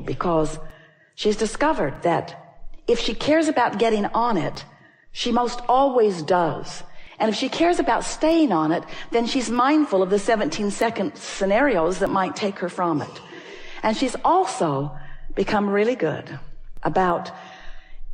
because she's discovered that if she cares about getting on it, she most always does. And if she cares about staying on it, then she's mindful of the 17-second scenarios that might take her from it. And she's also become really good about,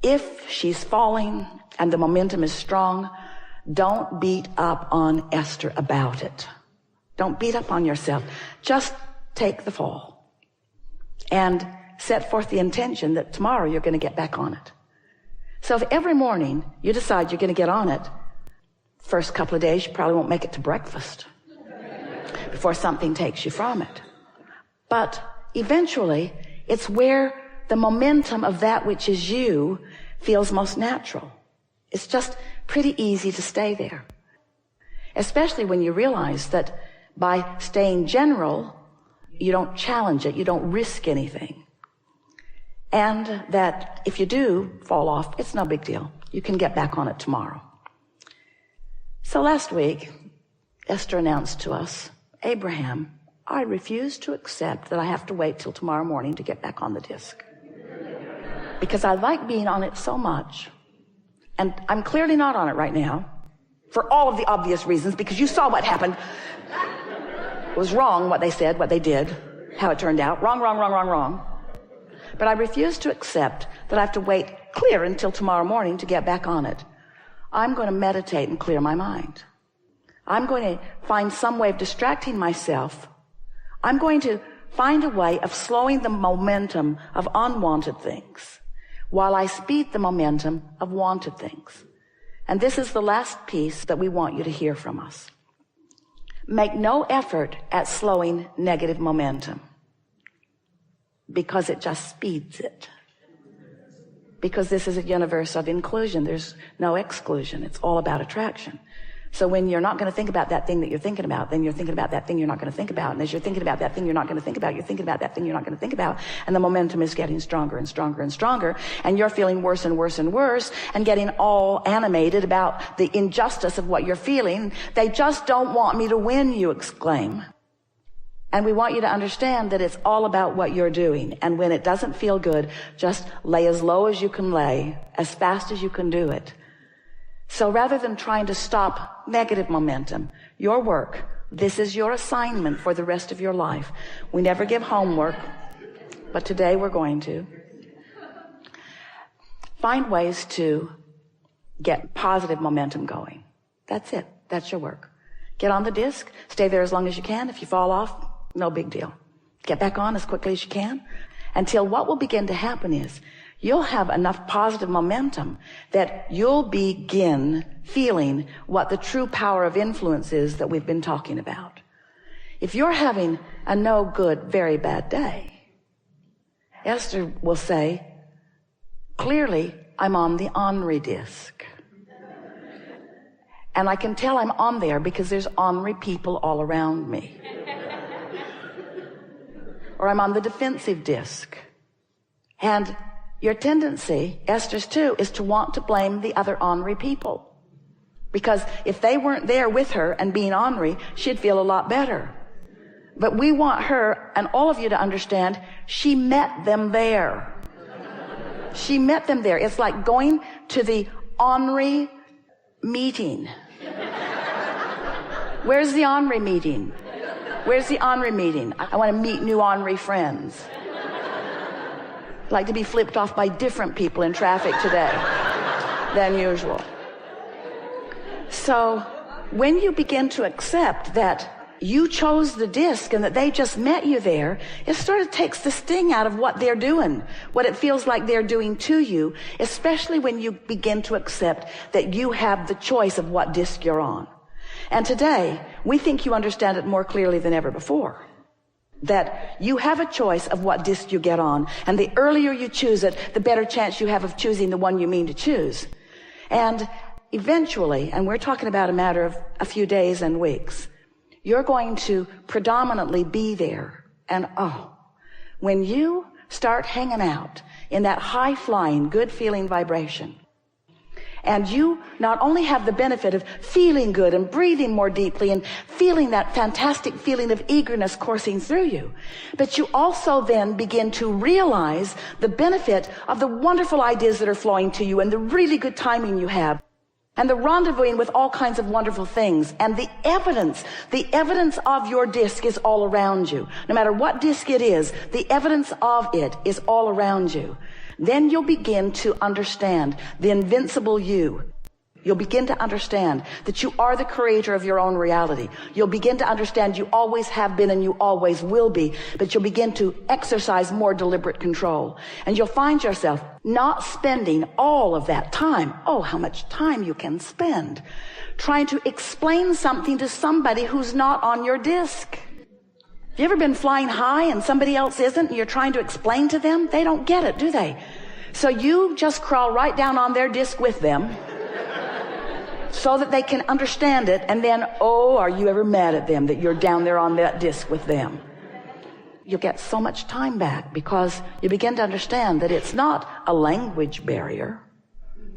if she's falling and the momentum is strong, don't beat up on Esther about it. Don't beat up on yourself. Just take the fall and set forth the intention that tomorrow you're going to get back on it. So if every morning you decide you're going to get on it, first couple of days you probably won't make it to breakfast before something takes you from it. But eventually it's where the momentum of that which is you feels most natural. It's just pretty easy to stay there. Especially when you realize that by staying general, you don't challenge it, you don't risk anything. And that if you do fall off, it's no big deal. You can get back on it tomorrow. So last week, Esther announced to us, Abraham, I refuse to accept that I have to wait till tomorrow morning to get back on the disc. Because I like being on it so much. And I'm clearly not on it right now, for all of the obvious reasons, because you saw what happened. It was wrong what they said, what they did, how it turned out. Wrong, wrong, wrong, wrong, wrong. But I refuse to accept that I have to wait clear until tomorrow morning to get back on it. I'm going to meditate and clear my mind. I'm going to find some way of distracting myself. I'm going to find a way of slowing the momentum of unwanted things while I speed the momentum of wanted things. And this is the last piece that we want you to hear from us. Make no effort at slowing negative momentum, because it just speeds it. Because this is a universe of inclusion. There's no exclusion. It's all about attraction. So when you're not going to think about that thing that you're thinking about, then you're thinking about that thing you're not going to think about. And as you're thinking about that thing you're not going to think about, you're thinking about that thing you're not going to think about. And the momentum is getting stronger and stronger and stronger. And you're feeling worse and worse and worse and getting all animated about the injustice of what you're feeling. They just don't want me to win, you exclaim. And we want you to understand that it's all about what you're doing. And when it doesn't feel good, just lay as low as you can lay, as fast as you can do it. So rather than trying to stop negative momentum, your work, this is your assignment for the rest of your life. We never give homework, but today we're going to. Find ways to get positive momentum going. That's it. That's your work. Get on the disc. Stay there as long as you can. If you fall off, no big deal. Get back on as quickly as you can, until what will begin to happen is you'll have enough positive momentum that you'll begin feeling what the true power of influence is that we've been talking about. If you're having a no good, very bad day, Esther will say, clearly, I'm on the ornery disc. And I can tell I'm on there because there's ornery people all around me. Or I'm on the defensive disc. And your tendency, Esther's too, is to want to blame the other ornery people. Because if they weren't there with her and being ornery, she'd feel a lot better. But we want her and all of you to understand, she met them there. She met them there. It's like going to the ornery meeting. Where's the ornery meeting? Where's the ornery meeting? I want to meet new ornery friends. I'd like to be flipped off by different people in traffic today than usual. So when you begin to accept that you chose the disc and that they just met you there, it sort of takes the sting out of what they're doing, what it feels like they're doing to you, especially when you begin to accept that you have the choice of what disc you're on. And today, we think you understand it more clearly than ever before. That you have a choice of what disc you get on. And the earlier you choose it, the better chance you have of choosing the one you mean to choose. And eventually, and we're talking about a matter of a few days and weeks, you're going to predominantly be there. And when you start hanging out in that high-flying, good-feeling vibration, And you not only have the benefit of feeling good and breathing more deeply and feeling that fantastic feeling of eagerness coursing through you, but you also then begin to realize the benefit of the wonderful ideas that are flowing to you and the really good timing you have and the rendezvousing with all kinds of wonderful things. And the evidence of your disc is all around you. No matter what disc it is, the evidence of it is all around you. Then you'll begin to understand the invincible you. You'll begin to understand that you are the creator of your own reality. You'll begin to understand you always have been and you always will be, but you'll begin to exercise more deliberate control. And you'll find yourself not spending all of that time, oh, how much time you can spend, trying to explain something to somebody who's not on your disc. Have you ever been flying high and somebody else isn't and you're trying to explain to them? They don't get it, do they? So you just crawl right down on their disc with them so that they can understand it, and then, oh, are you ever mad at them that you're down there on that disc with them? You'll get so much time back because you begin to understand that it's not a language barrier.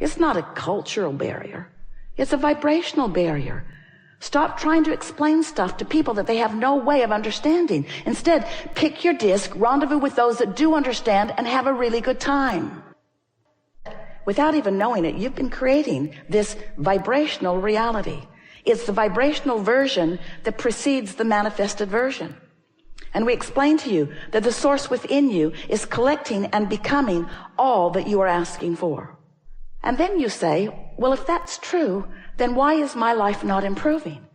It's not a cultural barrier. It's a vibrational barrier. Stop trying to explain stuff to people that they have no way of understanding. Instead, pick your disc, rendezvous with those that do understand, and have a really good time. Without even knowing it, you've been creating this vibrational reality. It's the vibrational version that precedes the manifested version. And we explain to you that the source within you is collecting and becoming all that you are asking for. And then you say, well, if that's true, then why is my life not improving?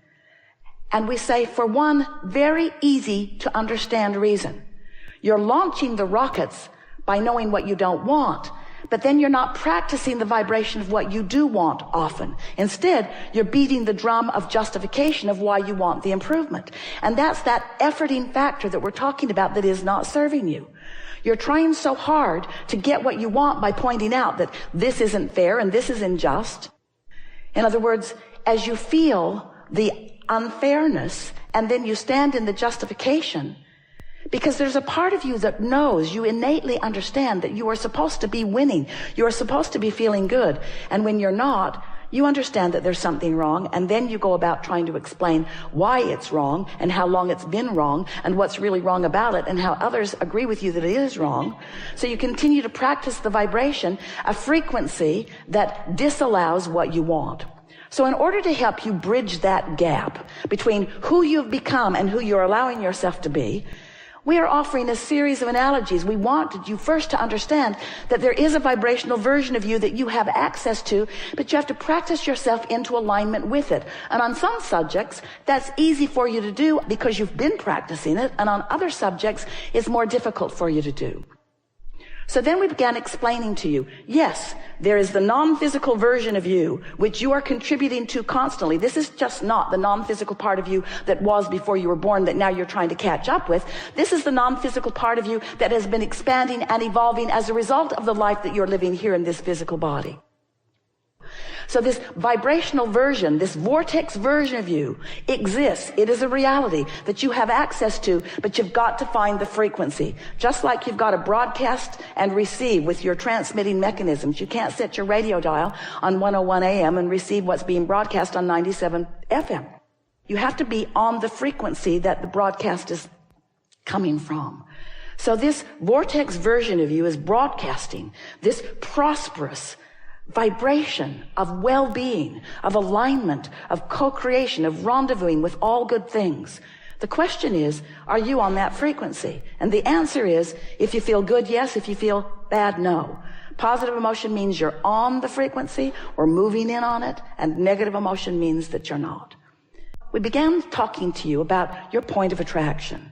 And we say, for one very easy to understand reason. You're launching the rockets by knowing what you don't want, but then you're not practicing the vibration of what you do want often. Instead, you're beating the drum of justification of why you want the improvement. And that's that efforting factor that we're talking about that is not serving you. You're trying so hard to get what you want by pointing out that this isn't fair and this is unjust. In other words, as you feel the unfairness and then you stand in the justification, because there's a part of you that knows, you innately understand that you are supposed to be winning. You are supposed to be feeling good. And when you're not, you understand that there's something wrong, and then you go about trying to explain why it's wrong and how long it's been wrong and what's really wrong about it and how others agree with you that it is wrong. So you continue to practice the vibration, a frequency that disallows what you want. So in order to help you bridge that gap between who you've become and who you're allowing yourself to be, we are offering a series of analogies. We wanted you first to understand that there is a vibrational version of you that you have access to, but you have to practice yourself into alignment with it. And on some subjects, that's easy for you to do because you've been practicing it, and on other subjects, it's more difficult for you to do. So then we began explaining to you, yes, there is the non-physical version of you, which you are contributing to constantly. This is just not the non-physical part of you that was before you were born that now you're trying to catch up with. This is the non-physical part of you that has been expanding and evolving as a result of the life that you're living here in this physical body. So this vibrational version, this vortex version of you exists. It is a reality that you have access to, but you've got to find the frequency. Just like you've got to broadcast and receive with your transmitting mechanisms. You can't set your radio dial on 101 AM and receive what's being broadcast on 97 FM. You have to be on the frequency that the broadcast is coming from. So this vortex version of you is broadcasting this prosperous vibration of well-being, of alignment, of co-creation, of rendezvousing with all good things. The question is, are you on that frequency? And the answer is, if you feel good, yes. If you feel bad, no. Positive emotion means you're on the frequency or moving in on it, and negative emotion means that you're not. We began talking to you about your point of attraction.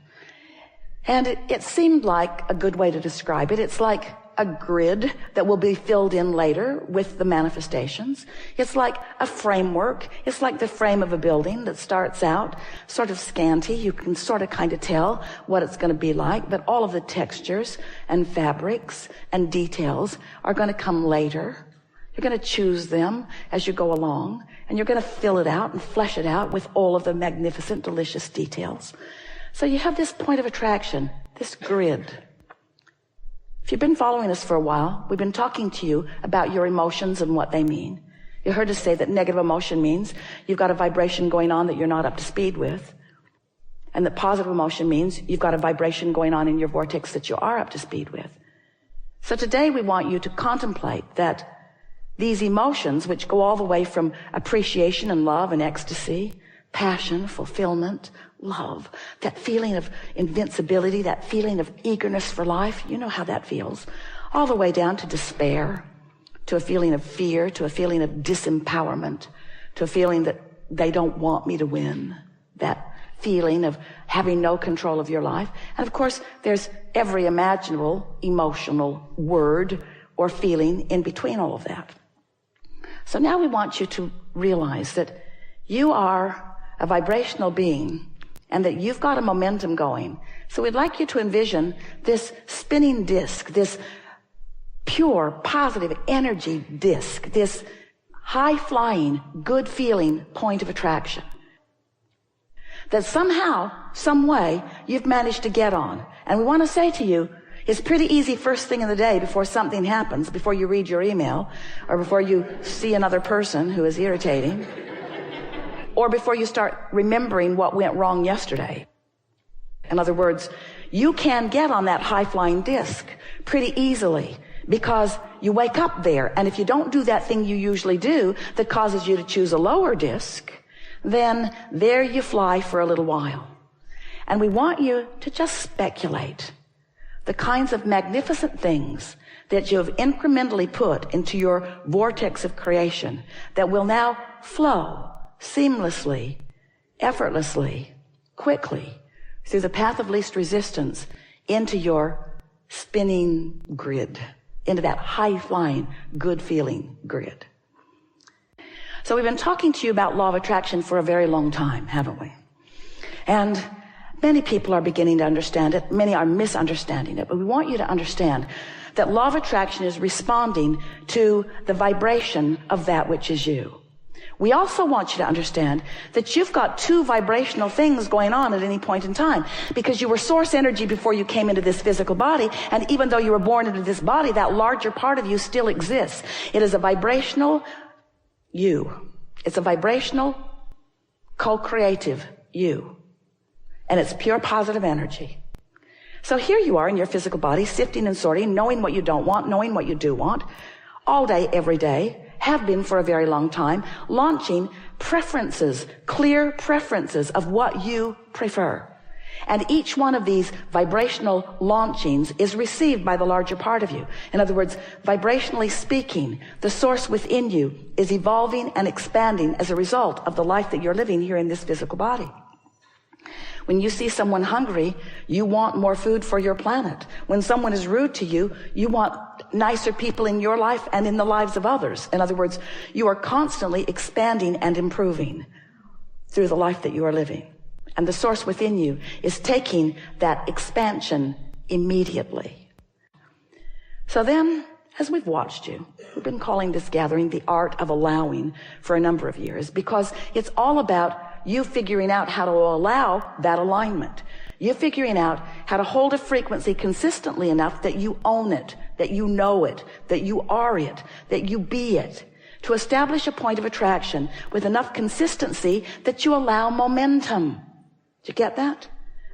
And it seemed like a good way to describe it. It's like a grid that will be filled in later with the manifestations. It's like a framework. It's like the frame of a building that starts out sort of scanty. You can sort of kind of tell what it's going to be like, but all of the textures and fabrics and details are going to come later. You're going to choose them as you go along, and you're going to fill it out and flesh it out with all of the magnificent, delicious details. So you have this point of attraction, this grid. If you've been following us for a while, we've been talking to you about your emotions and what they mean. You heard us say that negative emotion means you've got a vibration going on that you're not up to speed with. And that positive emotion means you've got a vibration going on in your vortex that you are up to speed with. So today we want you to contemplate that these emotions, which go all the way from appreciation and love and ecstasy, passion, fulfillment, love, that feeling of invincibility, that feeling of eagerness for life, you know how that feels, all the way down to despair, to a feeling of fear, to a feeling of disempowerment, to a feeling that they don't want me to win, that feeling of having no control of your life. And of course, there's every imaginable emotional word or feeling in between all of that. So now we want you to realize that you are a vibrational being and that you've got a momentum going. So we'd like you to envision this spinning disc, this pure, positive energy disc, this high-flying, good-feeling point of attraction that somehow, some way, you've managed to get on. And we want to say to you, it's pretty easy first thing in the day before something happens, before you read your email, or before you see another person who is irritating, or before you start remembering what went wrong yesterday. In other words, you can get on that high-flying disc pretty easily because you wake up there. And if you don't do that thing you usually do that causes you to choose a lower disc, then there you fly for a little while. And we want you to just speculate the kinds of magnificent things that you have incrementally put into your vortex of creation that will now flow seamlessly, effortlessly, quickly through the path of least resistance into your spinning grid, into that high-flying, good-feeling grid. So we've been talking to you about law of attraction for a very long time, haven't we? And many people are beginning to understand it. Many are misunderstanding it. But we want you to understand that law of attraction is responding to the vibration of that which is you. We also want you to understand that you've got two vibrational things going on at any point in time, because you were source energy before you came into this physical body, and even though you were born into this body, that larger part of you still exists. It is a vibrational you. It's a vibrational, co-creative you. And it's pure positive energy. So here you are in your physical body, sifting and sorting, knowing what you don't want, knowing what you do want, all day, every day, have been for a very long time, launching preferences, clear preferences of what you prefer. And each one of these vibrational launchings is received by the larger part of you. In other words, vibrationally speaking, the source within you is evolving and expanding as a result of the life that you're living here in this physical body. When you see someone hungry, you want more food for your planet. When someone is rude to you, you want nicer people in your life and in the lives of others. In other words, you are constantly expanding and improving through the life that you are living. And the source within you is taking that expansion immediately. So then, as we've watched you, we've been calling this gathering the art of allowing for a number of years, because it's all about you figuring out how to allow that alignment. You figuring out how to hold a frequency consistently enough that you own it, that you know it, that you are it, that you be it. To establish a point of attraction with enough consistency that you allow momentum. Did you get that?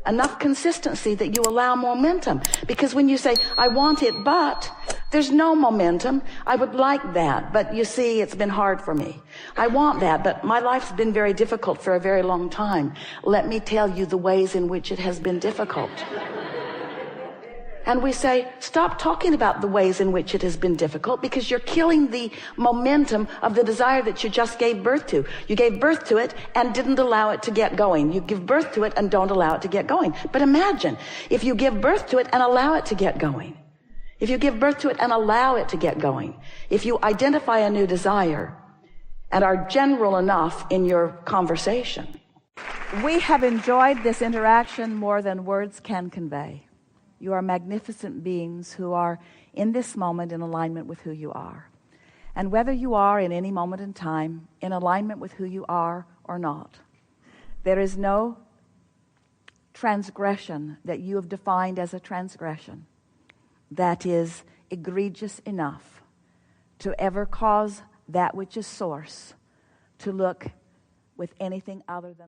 Enough consistency that you allow momentum. Because when you say, I want it, but there's no momentum. I would like that, but you see, it's been hard for me. I want that, but my life's been very difficult for a very long time. Let me tell you the ways in which it has been difficult. And we say, stop talking about the ways in which it has been difficult, because you're killing the momentum of the desire that you just gave birth to. You gave birth to it and didn't allow it to get going. You give birth to it and don't allow it to get going. But imagine if you give birth to it and allow it to get going. If you give birth to it and allow it to get going. If you identify a new desire and are general enough in your conversation. We have enjoyed this interaction more than words can convey. You are magnificent beings who are in this moment in alignment with who you are. And whether you are in any moment in time in alignment with who you are or not, there is no transgression that you have defined as a transgression that is egregious enough to ever cause that which is source to look with anything other than